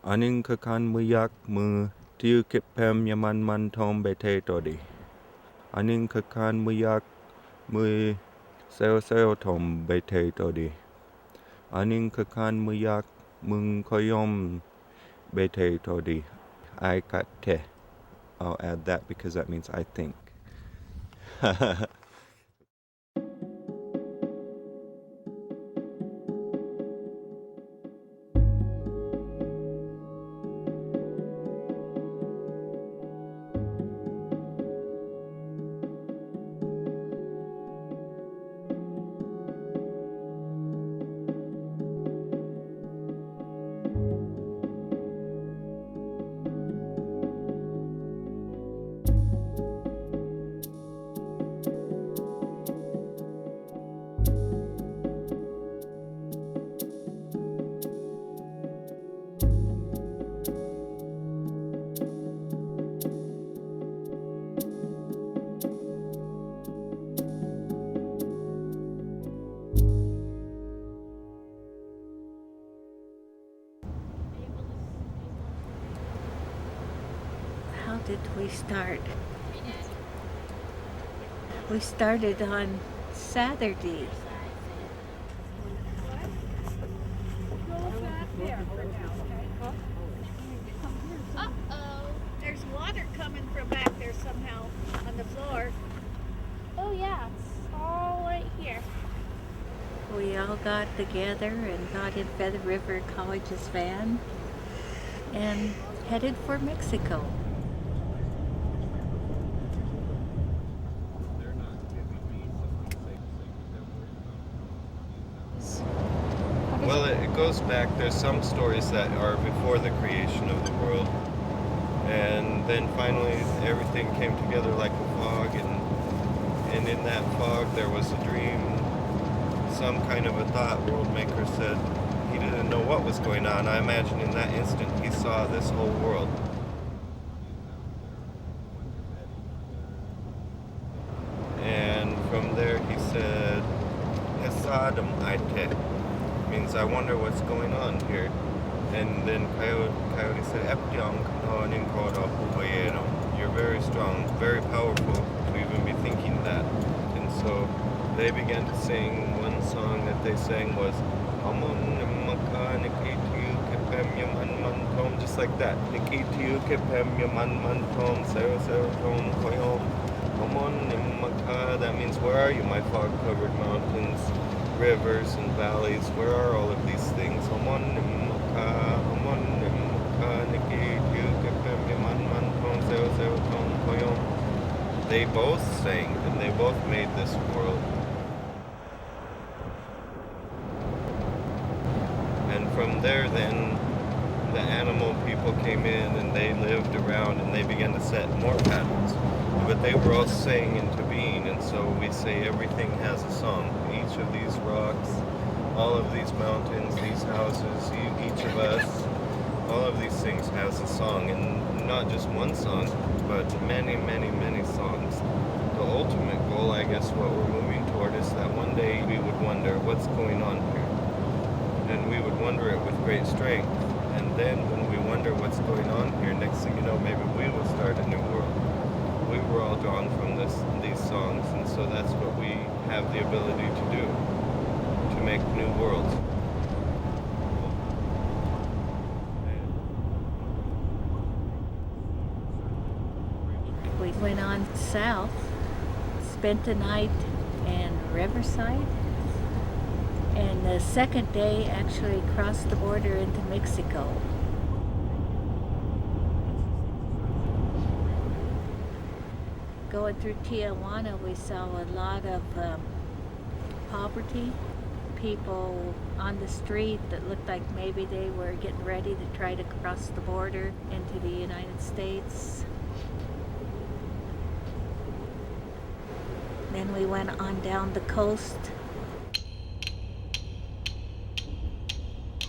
Aning kakan muyak mu tiu kipem yaman man tom bete todi. Aning kakan muyak mu seo seo tom bete todi. Aning kakan muyak mung koyom bete todi. I got te. I'll add that because that means I think. How did we start? We started on Saturday. Uh-oh. There's water coming from back there somehow on the floor. Oh yeah, it's all right here. We all got together and got in Feather River College's van and headed for Mexico. Well, it goes back. There's some stories that are before the creation of the world. And then finally everything came together like a fog, and in that fog there was a dream, some kind of a thought. World Maker said he didn't know what was going on. I imagine in that instant he saw this whole world. And from there he said, Hesadam Aite, means I wonder what's going on here. And then Coyote said, Eptiong Kanoanin Kodo Hubayeno. You're very strong, very powerful to even be thinking that. And so they began to sing. One song that they sang was Hamondim Maka Nikitiu Kipem Yaman Mantom, just like that. Nikitiu Kipem Yaman Mantom, Sero Sero Tom Koyom. Hamondim Maka, that means where are you, my fog covered mountains, rivers and valleys? Where are all of these things? Hamondim they both sang and they both made this world. And from there then the animal people came in and they lived around and they began to set more patterns. But they were all saying into being, and so we say everything has a song. Each of these rocks, all of these mountains, these houses, each of us, all of these things has a song, and not just one song, but many, many, many songs. The ultimate goal, I guess, what we're moving toward is that one day we would wonder what's going on here. And we would wonder it with great strength. And then when we wonder what's going on here, next thing you know, maybe we will start a new world. We were all drawn from these songs, and so that's what we have the ability to do. Make new worlds. We went on south, spent the night in Riverside, and the second day actually crossed the border into Mexico. Going through Tijuana, we saw a lot of poverty. People on the street that looked like maybe they were getting ready to try to cross the border into the United States. Then we went on down the coast.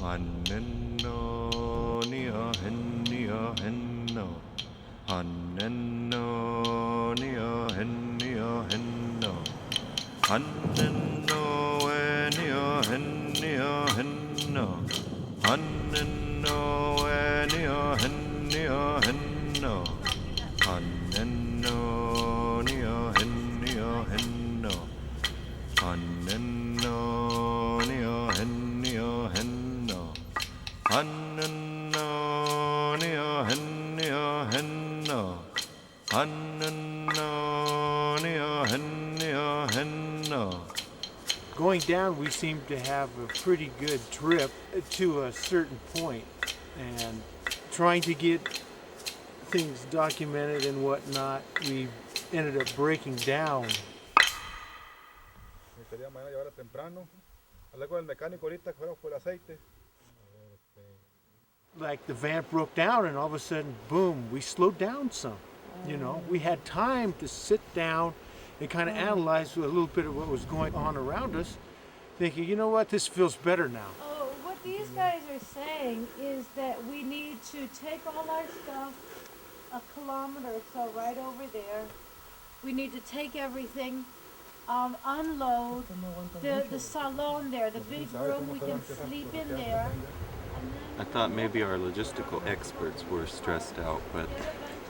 Hanenno nia hennia henno. Hanenno nia hennia henno. Hanenno enia hennia henno. Hanenno neo hen neo hen no. Haneno neo hen neo hen no. Haneno neo hen neo hen no. Haneno neo hen neo hen no. Haneno neo hen neo hen no. Going down, we seemed to have a pretty good trip to a certain point, and trying to get things documented and whatnot, we ended up breaking down. Quería mañana llevarla temprano. Hablé con el mecánico ahorita que fuéramos por el aceite. Like the van broke down, and all of a sudden, boom, we slowed down some. You know, we had time to sit down and kind of analyze a little bit of what was going on around us, thinking, you know what, this feels better now. Oh, what these guys are saying is that we need to take all our stuff a kilometer or so right over there. We need to take everything, unload the salon there, the big room, we can sleep in there. I thought maybe our logistical experts were stressed out, but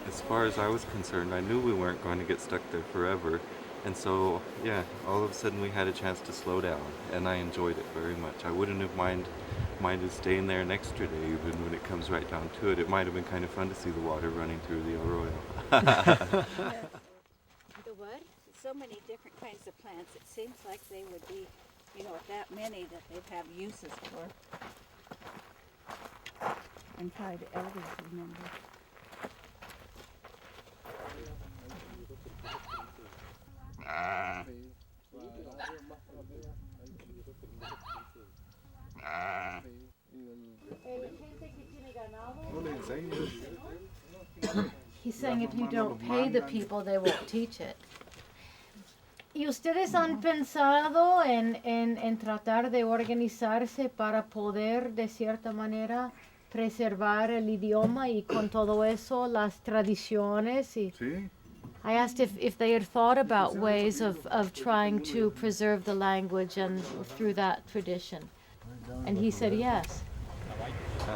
as far as I was concerned, I knew we weren't going to get stuck there forever. And so, yeah, all of a sudden we had a chance to slow down, and I enjoyed it very much. I wouldn't have minded staying there an extra day, even when it comes right down to it. It might have been kind of fun to see the water running through the arroyo. The what? So many different kinds of plants. It seems like they would be, that many that they'd have uses for. And probably the elders remember. He's saying if you don't pay the people, they won't teach it. ¿Y ustedes han pensado en tratar de organizarse para poder, de cierta manera, preservar el idioma y con todo eso, las tradiciones? Sí. I asked if they had thought about ways of trying to preserve the language and through that tradition. And he said yes.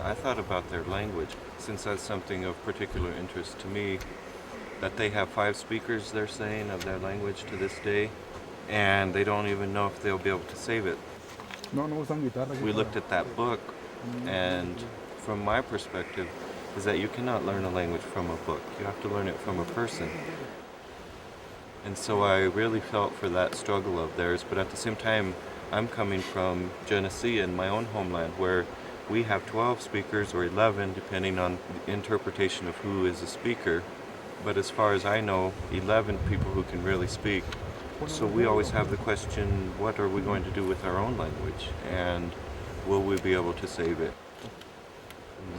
I thought about their language, since that's something of particular interest to me, that they have 5 speakers, they're saying, of their language to this day, and they don't even know if they'll be able to save it. No usan guitarra. We looked at that book, and from my perspective, is that you cannot learn a language from a book. You have to learn it from a person. And so I really felt for that struggle of theirs, but at the same time, I'm coming from Genesee in my own homeland, where we have 12 speakers or 11, depending on the interpretation of who is a speaker. But as far as I know, 11 people who can really speak. So we always have the question, what are we going to do with our own language? And will we be able to save it?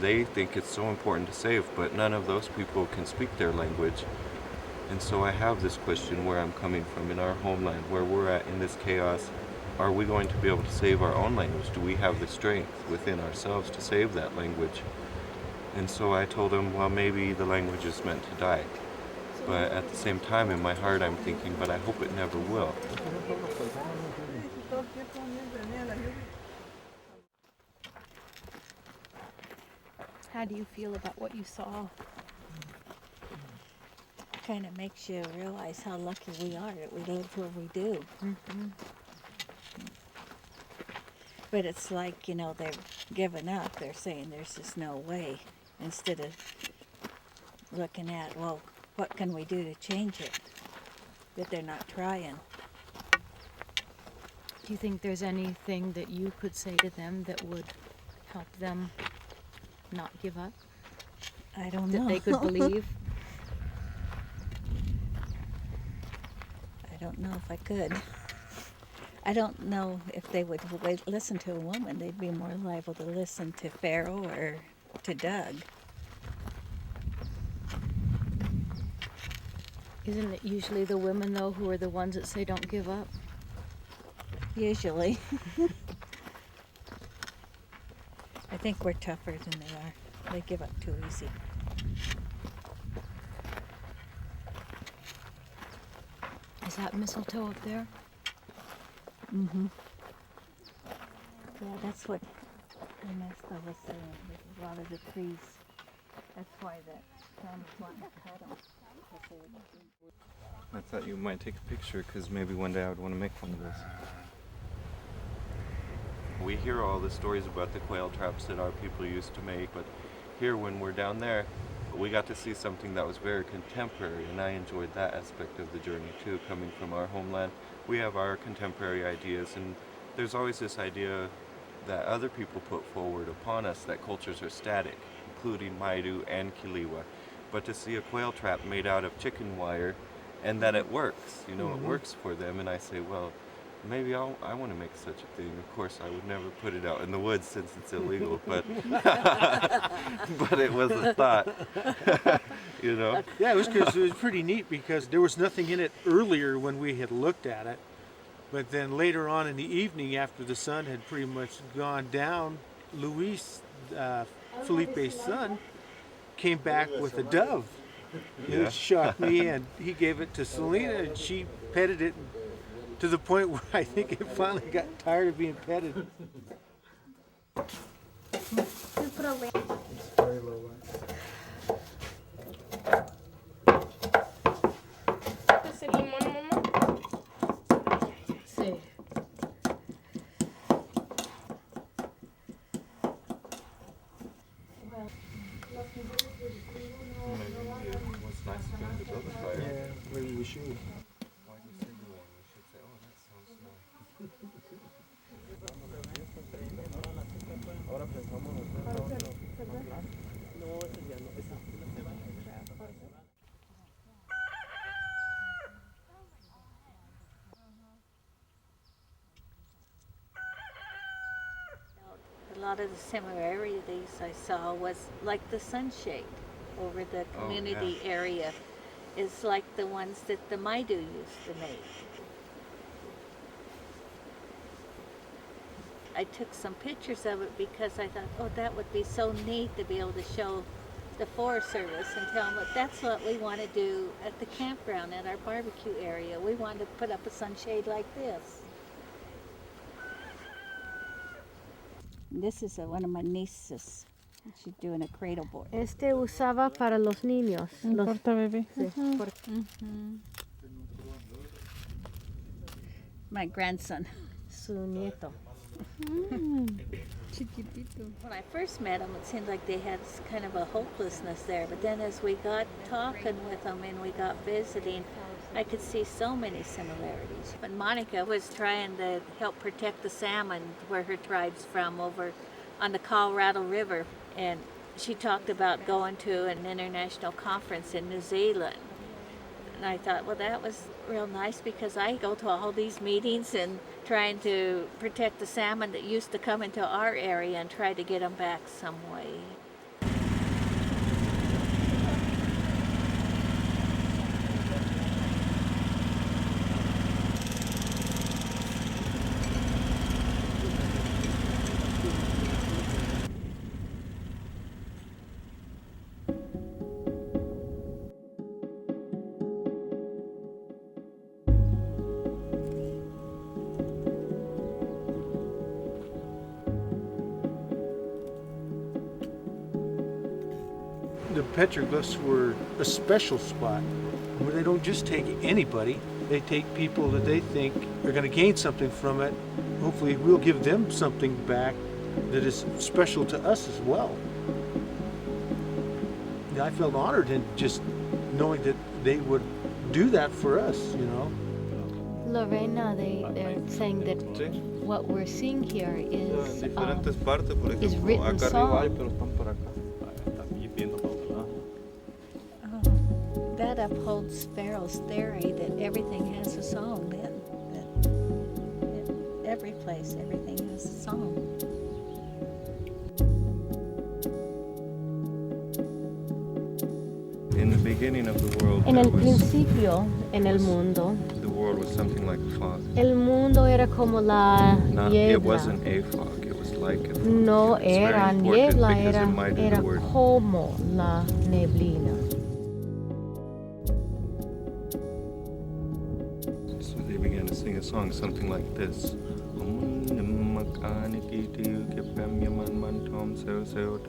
They think it's so important to save, but none of those people can speak their language. And so I have this question where I'm coming from in our homeland, where we're at in this chaos. Are we going to be able to save our own language? Do we have the strength within ourselves to save that language? And so I told him, well, maybe the language is meant to die. But at the same time, in my heart, I'm thinking, but I hope it never will. How do you feel about what you saw? Kind of makes you realize how lucky we are that we live where we do. Mm-hmm. But it's like, they're giving up. They're saying there's just no way. Instead of looking at, well, what can we do to change it? But they're not trying. Do you think there's anything that you could say to them that would help them not give up? I don't know. That they could believe? I don't know if I could. I don't know if they would listen to a woman. They'd be more liable to listen to Pharaoh or to Doug. Isn't it usually the women, though, who are the ones that say don't give up? Usually. I think we're tougher than they are. They give up too easy. Is that mistletoe up there? Mm-hmm. Yeah, that's what Ernesto was saying. A lot of the trees That's why that farmers want to cut them. I thought you might take a picture because maybe one day I would want to make one of those. We hear all the stories about the quail traps that our people used to make, but here when we're down there, we got to see something that was very contemporary, and I enjoyed that aspect of the journey too, coming from our homeland. We have our contemporary ideas, and there's always this idea that other people put forward upon us that cultures are static, including Maidu and Kiliwa. But to see a quail trap made out of chicken wire and that it works, you know, it works for them, and I say, well, maybe I want to make such a thing. Of course, I would never put it out in the woods since it's illegal, but but it was a thought, you know. Yeah, it was pretty neat because there was nothing in it earlier when we had looked at it, but then later on in the evening, after the sun had pretty much gone down, Luis, Felipe's son, came back with a dove. Yeah. It shocked me, and he gave it to Selena, and she petted it to the point where I think it finally got tired of being petted. Sí. What's nice of them to build a fire. Yeah, maybe we should. Why do you say the one? We should say, oh, that sounds nice. A lot of the similarities I saw was like the sunshade over the community area is like the ones that the Maidu used to make. I took some pictures of it because I thought, oh, that would be so neat to be able to show the Forest Service and tell them, look, that's what we want to do at the campground, at our barbecue area. We want to put up a sunshade like this. This is one of my nieces. She's doing a cradle board. Este usaba para los niños. Los, bebé. sí, por- My grandson. su nieto. Chiquitito. When I first met them, it seemed like they had kind of a hopelessness there. But then as we got talking with them and we got visiting, I could see so many similarities. But Monica was trying to help protect the salmon where her tribe's from over on the Colorado River. And she talked about going to an international conference in New Zealand. And I thought, well, that was real nice because I go to all these meetings and trying to protect the salmon that used to come into our area and try to get them back some way. The petroglyphs were a special spot where they don't just take anybody. They take people that they think are going to gain something from it. Hopefully we'll give them something back that is special to us as well. I felt honored in just knowing that they would do that for us, you know. Lorena, they're saying that Sí. what we're seeing here En is diferentes partes, por is ejemplo, written acá arriba hay, song. pero están por acá. That upholds Sparrow's theory that everything has a song then. That every place, everything has a song. In the beginning of the world, En there el was, principio, en el mundo, the world was something like fog. el mundo era como la Not, it niebla. wasn't a fog, it was like a fog. No It's very era important niebla, because era, in Maidu era the word como la neblina. So they began to sing a song, something like this. Hamondim Maka,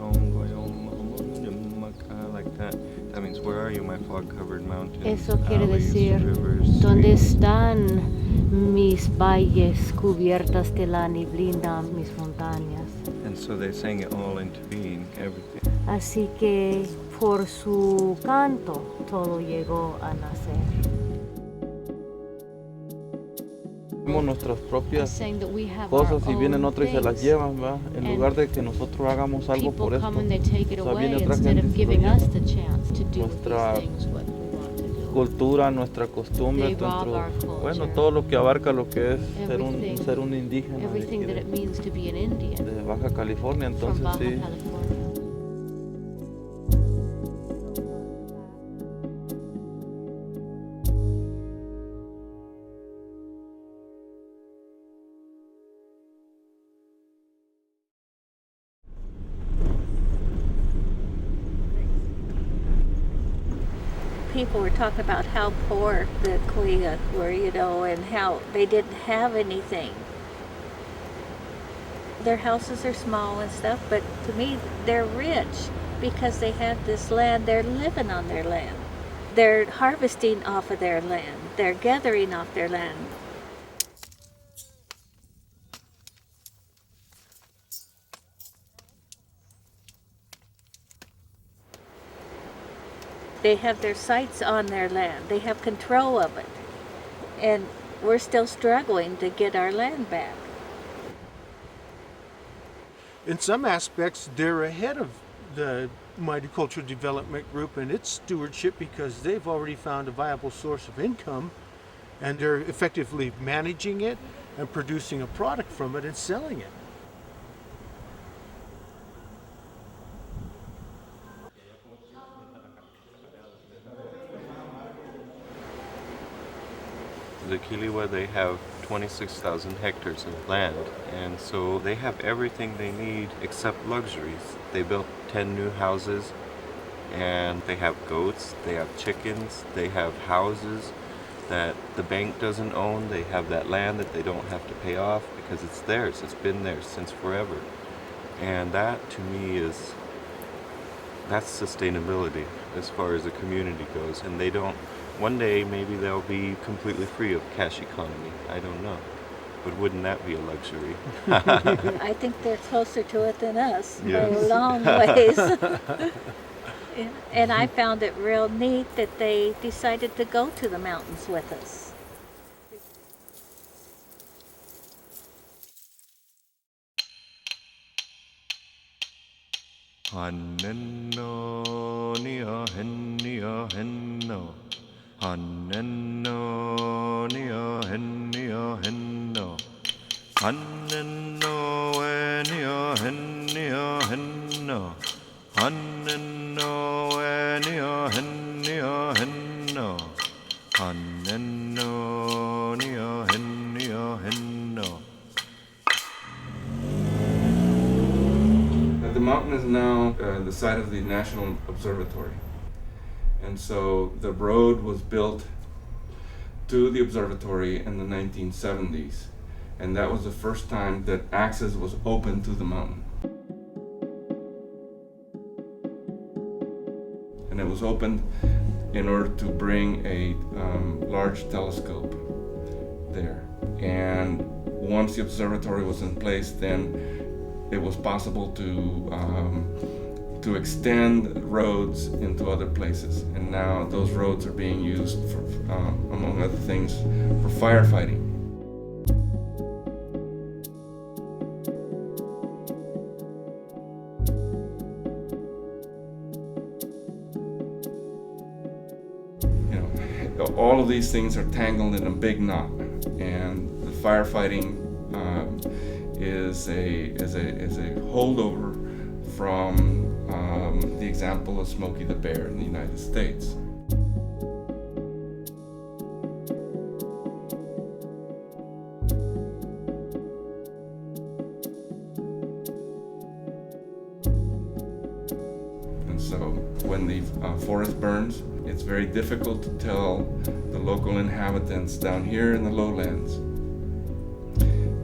Hamondim Maka. Maka, like that. That means, where are you, my fog-covered mountains? Eso quiere alleys, decir, rivers, ¿dónde streams?" están mis valles cubiertas de la neblina, mis montañas? And so they sang it all into being, everything. Así que por su canto todo llegó a nacer. Tenemos nuestras propias Saying that we have cosas our y vienen own otros y se las things. llevan, ¿va? En And lugar de que nosotros hagamos algo People por esto. come and they take it O sea, away viene otra instead gente y of se lo giving lleva. us the chance to do with Nuestra these things what we want to do. Cultura, nuestra costumbre, They rob our bueno, culture. todo lo que abarca lo que es Everything- ser un indígena de, Everything aquí that it means to be an Indian de Baja California, from entonces Baja sí. California. People were talking about how poor the Kiliwa were, you know, and how they didn't have anything. Their houses are small and stuff, but to me, they're rich because they have this land. They're living on their land. They're harvesting off of their land. They're gathering off their land. They have their sights on their land. They have control of it. And we're still struggling to get our land back. In some aspects, they're ahead of the Maidu Cultural Development Group and its stewardship because they've already found a viable source of income and they're effectively managing it and producing a product from it and selling it. The Kiliwa, they have 26,000 hectares of land, and so they have everything they need except luxuries. They built 10 new houses, and they have goats, they have chickens, they have houses that the bank doesn't own. They have that land that they don't have to pay off because it's theirs. It's been theirs since forever. And that, to me, that's sustainability as far as the community goes. And they don't, one day maybe they'll be completely free of cash economy. I don't know. But wouldn't that be a luxury? I think they're closer to it than us by Yes. a long ways. And I found it real neat that they decided to go to the mountains with us. Hanenno nia hennia henno. Hanenno nia hennia henno. Hanenno nia hennia henno. Hanenno nia hennia henno. Hanenno nia hennia henno. The mountain is now the site of the National Observatory. And so the road was built to the observatory in the 1970s. And that was the first time that access was open to the mountain. And it was opened in order to bring a large telescope there. And once the observatory was in place, then it was possible to extend roads into other places, and now those roads are being used for, among other things, for firefighting. You know, all of these things are tangled in a big knot, and the firefighting is a holdover from the example of Smokey the Bear in the United States. And so when the forest burns, it's very difficult to tell the local inhabitants down here in the lowlands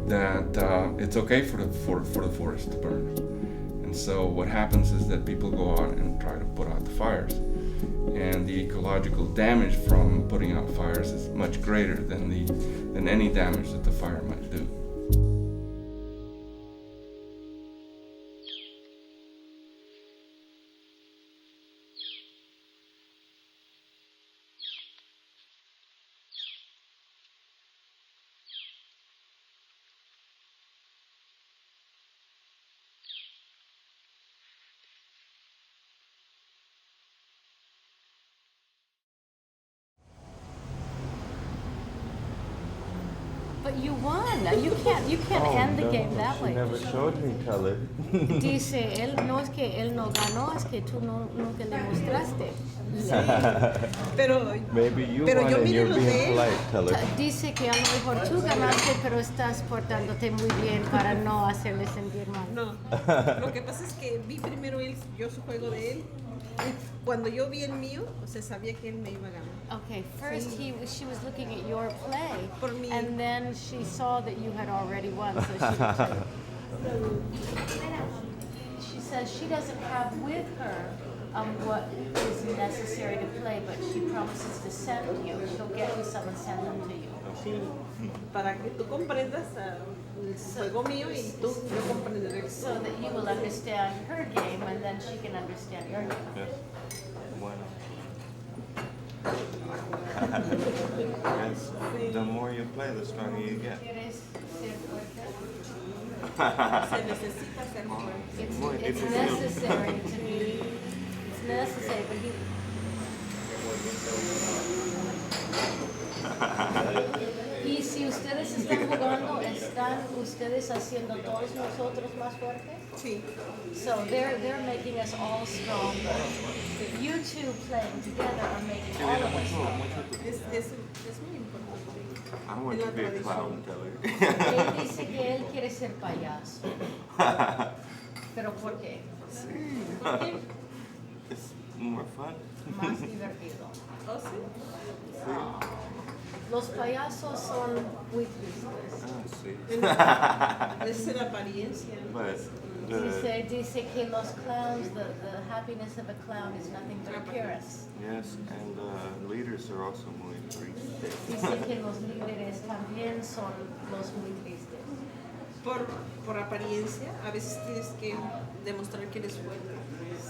that it's okay for the forest to burn. And so what happens is that people go out and try to put out the fires. And the ecological damage from putting out fires is much greater than any damage that the fire might do. But you won. You can't end the game that way. Never showed me color. Dice él, no es que él no ganó, es que tú nunca le mostraste. Pero, Maybe you Pero won yo and miré you're los de being él. polite, color. Dice que a lo mejor tú ganaste, pero estás portándote muy bien para no hacerle sentir mal. no. Lo que pasa es que vi primero yo su juego de él. Y cuando yo vi el mío, o sea, sabía que él me iba a ganar. Okay, first she was looking at your play, Por mí. and then she saw that you had already won, so she says she doesn't have with her what is necessary to play, but she promises to send you. She'll get you some and send them to you. Sí, para que tú comprendas el juego mío y tú yo comprenderé. So that you will understand her game, and then she can understand your game. Yes. Bueno. Yes. The more you play, the stronger you get. ¿Quieres ser fuerte? Se necesita ser fuerte. It's Muy difícil. necessary to be. It's necessary, but he. Y si ustedes están jugando, ¿están ustedes haciendo todos nosotros más fuertes? Sí. So they're making us all stronger. You two playing together are making all of us stronger. Es muy importante. I want to be a clown, Taylor. Él dice que él quiere ser payaso. ¿Pero por qué? Sí. It's more fun. Más divertido. ¿Oh, sí? Sí. Los payasos son muy tristes. Sí. Es la apariencia. But Dice que los clowns, the happiness of a clown is nothing but appearance. yes, and leaders are also muy tristes. Dice que los líderes también son los muy tristes. Por apariencia, a veces tienes que demostrar que eres bueno.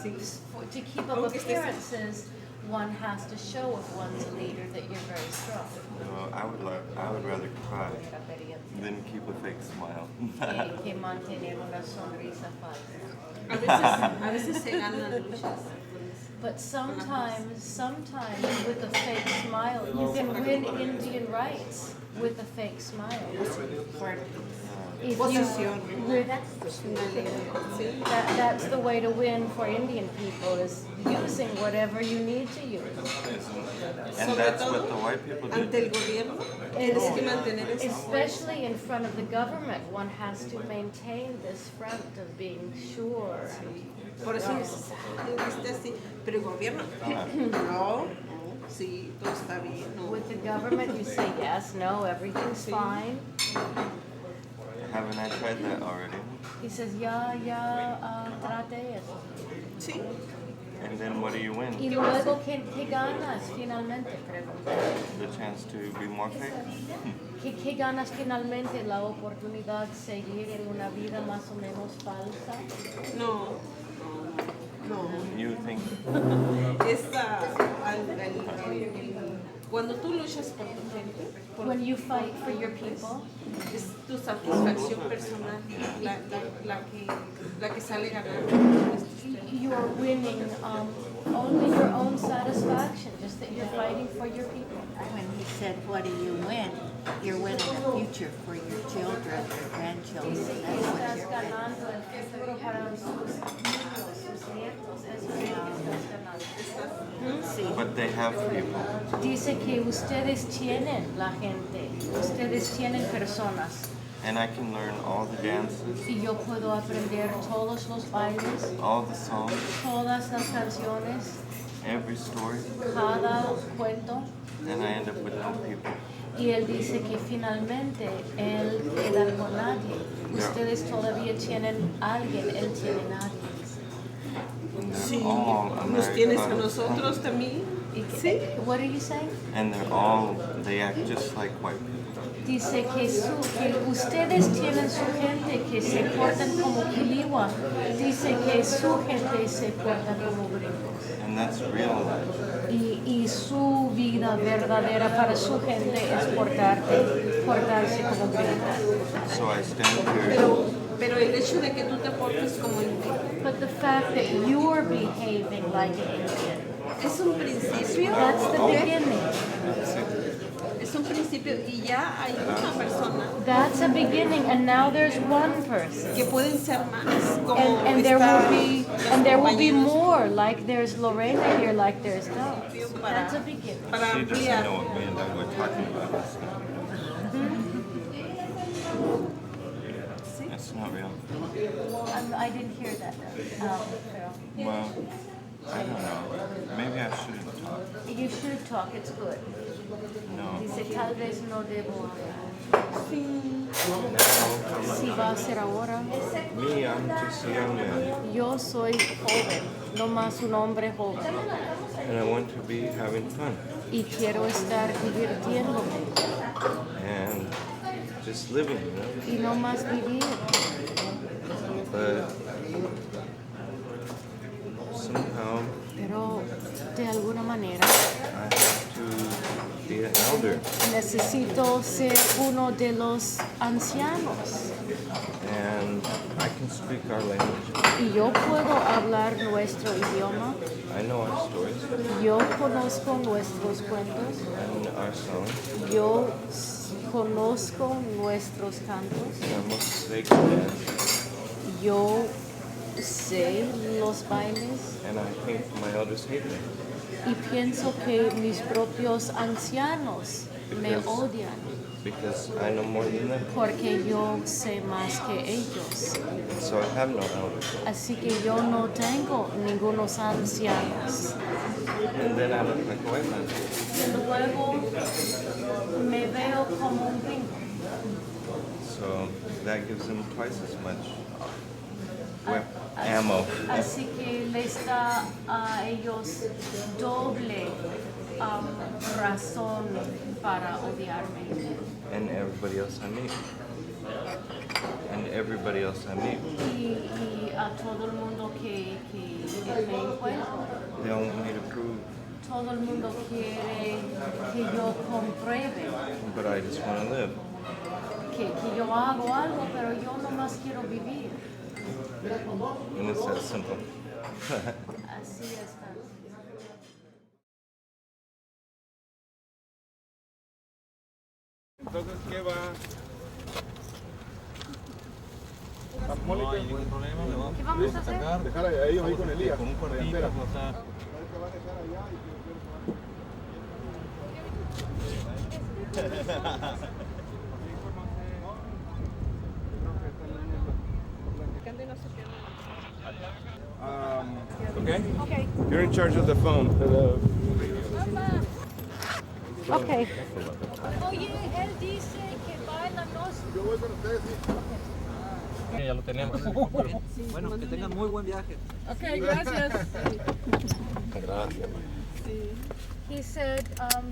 Sí. To keep up appearances, one has to show if one's a leader that you're very strong. I would rather cry than keep a fake smile. Que mantener una sonrisa falsa. A veces se ganan las luchas. But sometimes with a fake smile, you can win Indian rights with a fake smile. If you, that's the way to win for Indian people, is using whatever you need to use. And that's what the white people do. Ante el gobierno, tienes que mantener esa. Especially in front of the government, one has to maintain this front of being sure. Por eso es así. Pero el gobierno, no, sí, todo está bien. No. With the government, you say yes, no, everything's fine. Haven't I tried that already? He says, trate eso. Sí. And then what do you win? Y luego, ¿qué ganas finalmente? Pregunta. The chance to be more fake? ¿Qué ganas finalmente? La oportunidad de seguir en una vida más o menos falsa. No. You think? Cuando tú luchas por tu gente, When you fight for your people, es tu satisfacción personal la que sale ganando. you are winning only your own satisfaction, just that you're fighting for your people. When he said, what do you win? You're winning a future for your children, your grandchildren. Dice que That's what estás you're winning. ganando el futuro para sus niños, sus nietos. Eso es lo que estás ganando. Sí. But they have people. Dice que ustedes tienen la gente, ustedes tienen personas. And I can learn all the dances, Y yo puedo aprender todos los bailes, all the songs, todas las canciones, every story, cada cuento. and I end up with no people. Y él dice que finalmente él queda con nadie. Ustedes todavía tienen alguien, él tiene nadie. Sí, All nos tienes a Americanos. nosotros también. Sí. What are you saying? And they act just like white people. Dice que ustedes tienen su gente que se portan como Kiliwa. Dice que su gente se porta como gringos. And that's real life. Y su vida verdadera para su gente es portarse como gringos. So I stand here. Pero el hecho de que tú te portes como indígena But the fact that you're behaving like an Indian, es un principio. that's the beginning. Es un principio y ya hay una persona That's a beginning, and now there's one person. que pueden ser más. Como And there will be compañeros more, like there's Lorena here, like there's Doug. That's a beginning. para She doesn't ampliar. know what me and Doug were talking about. It's not real. I didn't hear that. Pero Well, I don't know. Maybe I shouldn't talk. you should talk. It's good. No. Dice tal vez no debo hablar. No. Si va a ser ahora. Me, I'm just a young man. Yo soy joven, no más un hombre joven. And I want to be having fun. Y quiero estar divirtiéndome And just living, y no más vivir. But somehow Pero de alguna manera I have to be an elder. necesito ser uno de los ancianos. And I can speak our language. Y yo puedo hablar nuestro idioma. I know our stories Yo conozco nuestros cuentos. and our songs. Yo conozco nuestros cantos. I must say dance. Yo sé los bailes. And I think my elders hate me. Y pienso que mis propios ancianos me odian Because I know more than them. porque yo sé más que ellos. So I have no elders. Así que yo no tengo ningunos ancianos. And then I look like a white man. Luego me veo como un gringo. So that gives them twice as much ammo. Así que les da a ellos doble razón para odiarme. And everybody else I meet. And everybody else I meet. Y a todo el mundo que me encuentro. They all want me to prove, Todo el mundo quiere que yo compruebe but I just want to live. que yo hago algo, pero yo nomás quiero vivir. And it's that simple. Así es. Entonces, ¿qué va? ¿Qué vamos a hacer? Dejar a ellos ahí con Elías. Espera. Okay? Okay. You're in charge of the phone. Okay. Oye, él dice que bailanos. Yo voy con ustedes, sí. Ya lo tenemos. Bueno, que tengan muy buen viaje. Okay, gracias. Gracias. He said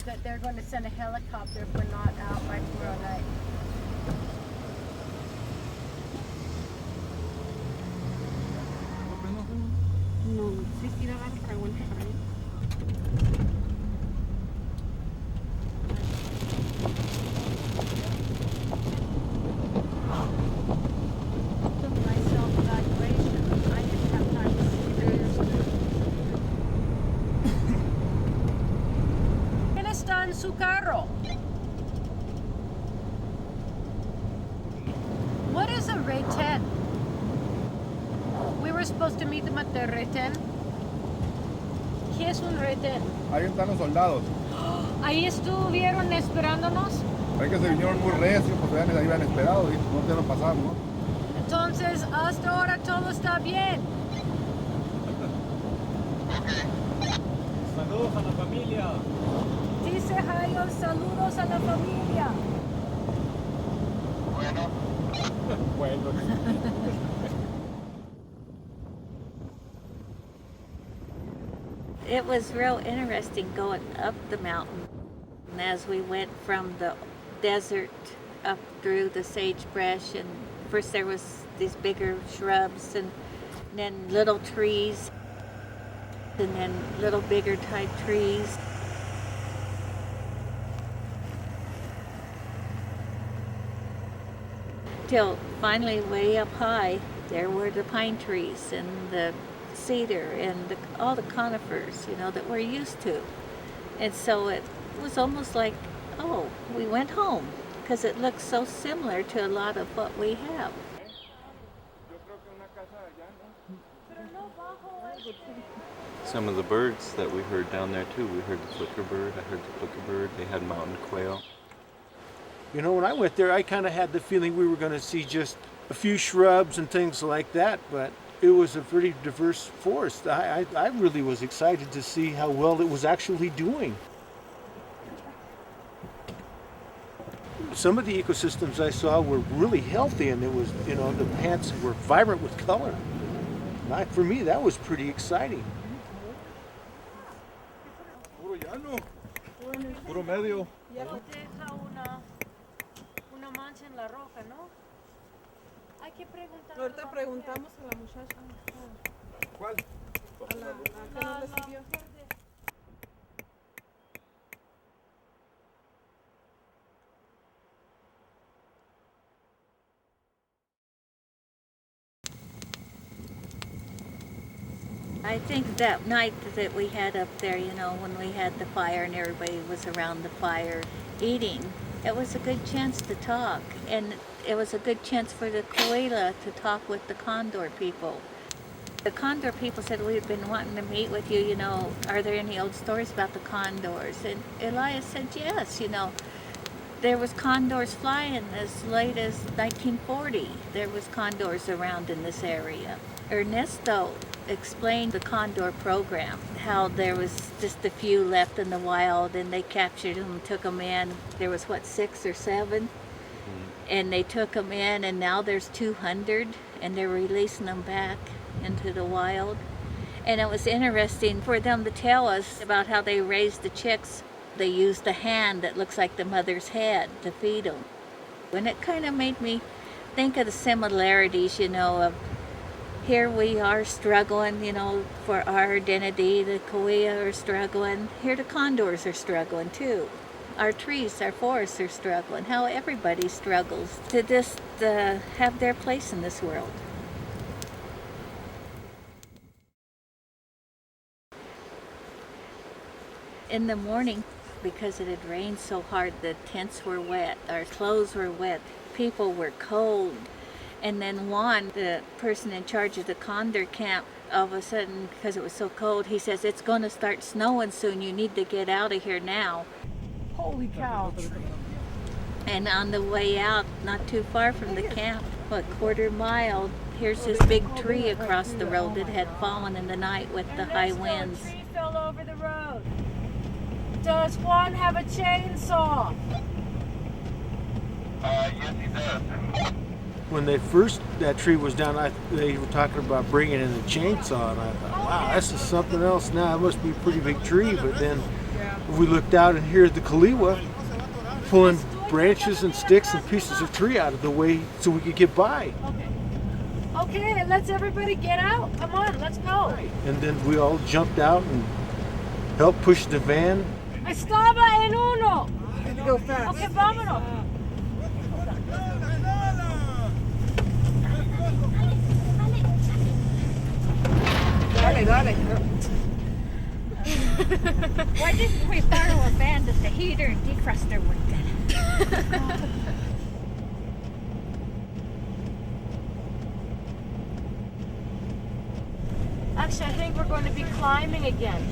that they're going to send a helicopter if we're not out by tomorrow night. No, sí, sí, daba otra vuelta para allá. My self-evaluation. I didn't have time to see this. ¿Quién está en su carro? What is a retén? We were supposed to meet them at the retén. ¿Qué es un retén? Ahí están los soldados. Ahí estuvieron esperándonos. Hay que se vinieron muy recios porque ahí habían esperado y no te lo pasamos, ¿no? Entonces, hasta ahora todo está bien. Saludos a la familia. Dice Jayo, saludos a la familia. It was real interesting going up the mountain. And as we went from the desert up through the sagebrush, and first there was these bigger shrubs and then little trees and then little bigger type trees. Till finally way up high there were the pine trees and the cedar and all the conifers, you know, that we're used to. And so it was almost like, oh, we went home, because it looks so similar to a lot of what we have. Some of the birds that we heard down there too. We heard the flicker bird. I heard the flicker bird. They had mountain quail. You know, when I went there, I kind of had the feeling we were going to see just a few shrubs and things like that, but it was a pretty diverse forest. I really was excited to see how well it was actually doing. Some of the ecosystems I saw were really healthy, and it was, you know, the plants were vibrant with color. For me, that was pretty exciting. Puro llano. Puro medio. Ahorita preguntamos a la muchacha. ¿Cuál? A la que nos recibió. I think that night that we had up there, you know, when we had the fire and everybody was around the fire eating, it was a good chance to talk. And it was a good chance for the Kiliwa to talk with the condor people. The condor people said, we've been wanting to meet with you, you know, are there any old stories about the condors? And Elias said, yes, you know, there was condors flying as late as 1940. There was condors around in this area. Ernesto explained the condor program, how there was just a few left in the wild and they captured them, took them in. There was, what, 6 or 7? And they took them in, and now there's 200, and they're releasing them back into the wild. And it was interesting for them to tell us about how they raised the chicks. They used a hand that looks like the mother's head to feed them. And it kind of made me think of the similarities, you know, of here we are struggling, you know, for our identity. The Kiliwa are struggling. Here the condors are struggling too. Our trees, our forests are struggling. How everybody struggles to just have their place in this world. In the morning, because it had rained so hard, the tents were wet, our clothes were wet, people were cold. And then Juan, the person in charge of the condor camp, all of a sudden, because it was so cold, he says, it's going to start snowing soon, you need to get out of here now. Holy cow. And on the way out, not too far from the camp, but quarter mile, here's this big tree across the road that had fallen in the night with the high winds. A tree fell over the road. Does Juan have a chainsaw? Yes, he does. When that tree was down, they were talking about bringing in a chainsaw, and I thought, wow, this is something else now. It must be a pretty big tree. But then we looked out, and here's the Kiliwa pulling branches and sticks and pieces of tree out of the way so we could get by. Okay, let's everybody get out. Come on, let's go. And then we all jumped out and helped push the van. Estaba en uno. Go fast. Okay, vámonos. Dale, dale. Why didn't we borrow a van that the heater and defroster worked in? Actually, I think we're going to be climbing again.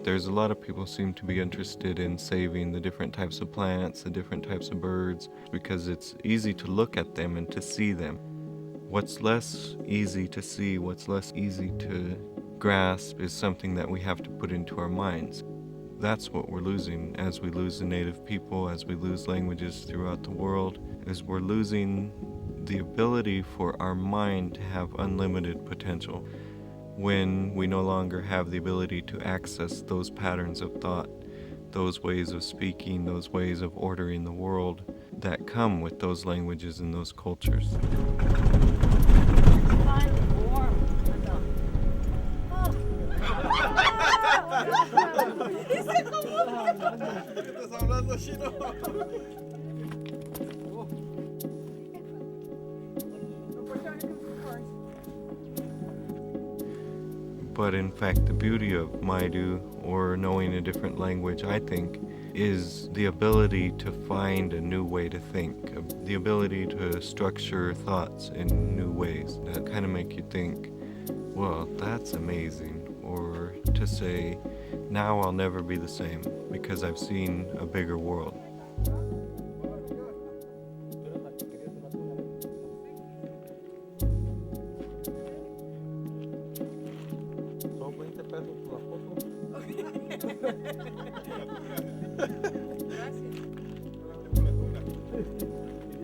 There's a lot of people seem to be interested in saving the different types of plants, the different types of birds, because it's easy to look at them and to see them. What's less easy to see, what's less easy to grasp is something that we have to put into our minds. That's what we're losing as we lose the native people, as we lose languages throughout the world, is we're losing the ability for our mind to have unlimited potential when we no longer have the ability to access those patterns of thought, those ways of speaking, those ways of ordering the world that come with those languages and those cultures. But in fact, the beauty of Maidu, or knowing a different language, I think, is the ability to find a new way to think, the ability to structure thoughts in new ways that kind of make you think, well, that's amazing. Or to say, now I'll never be the same because I've seen a bigger world.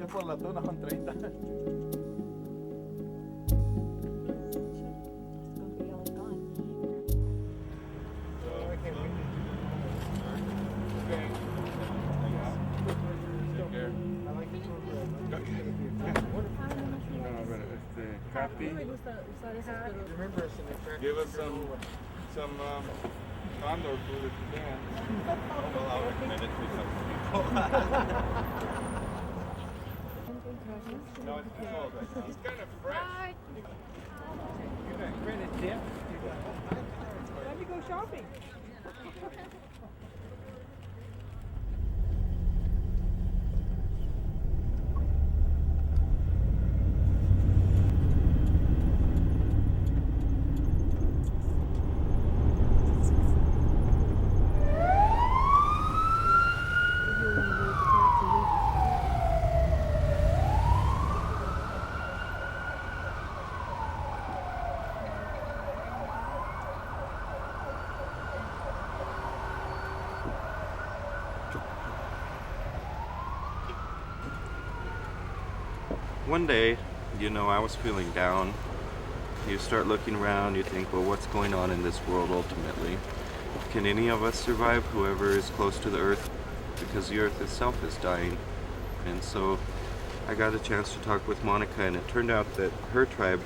Por la tuna son 30. Give us some condor food if you can. Well, I'll recommend it to some people. No, it's cold right now. It's kind of fresh. You got credit tip? Let me go shopping. One day, I was feeling down. You start looking around, you think, well, what's going on in this world ultimately? Can any of us survive, whoever is close to the earth? Because the earth itself is dying. And so I got a chance to talk with Monica, and it turned out that her tribe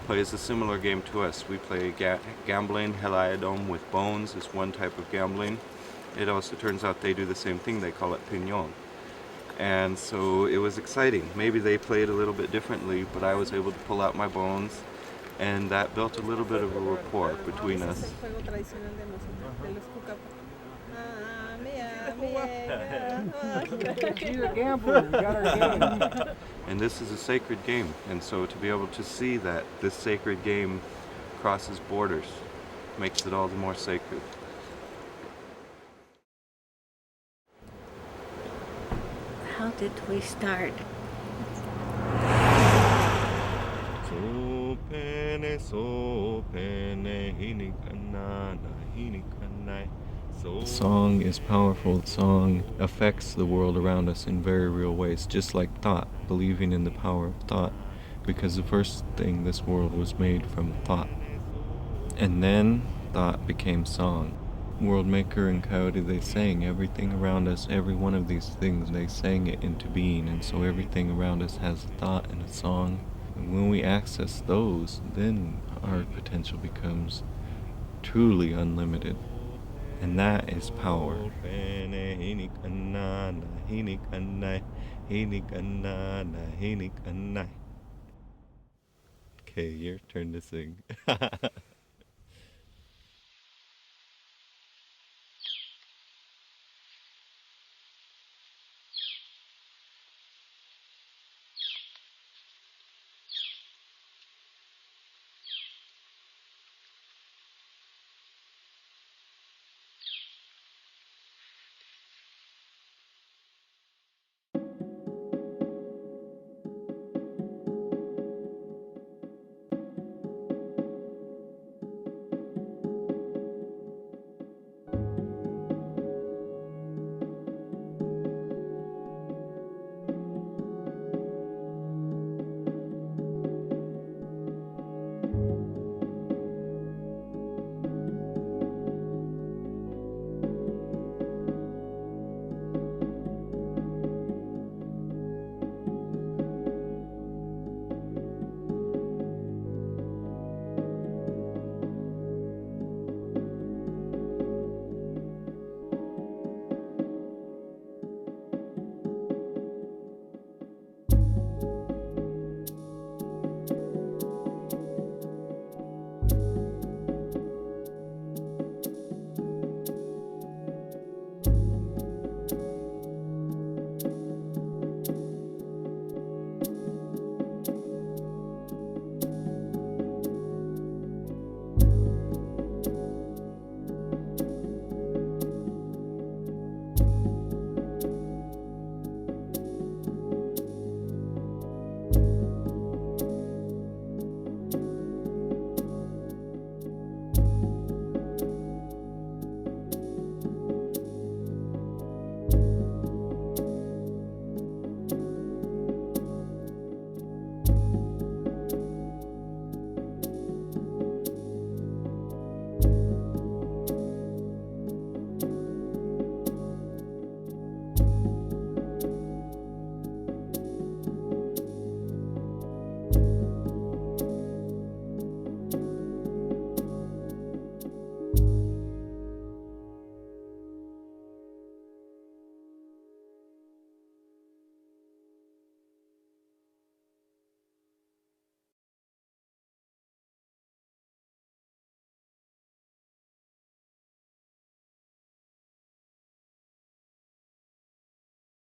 plays a similar game to us. We play gambling, helayadom with bones is one type of gambling. It also turns out they do the same thing, they call it piñón. And so it was exciting. Maybe they played a little bit differently, but I was able to pull out my bones, and that built a little bit of a rapport between us. And this is a sacred game, and so to be able to see that this sacred game crosses borders makes it all the more sacred. How did we start? Song is powerful. Song affects the world around us in very real ways, just like thought, believing in the power of thought, because the first thing, this world was made from thought. And then thought became song. World Maker and Coyote, they sang everything around us, every one of these things, they sang it into being, and so everything around us has a thought and a song. And when we access those, then our potential becomes truly unlimited. And that is power. Okay, your turn to sing.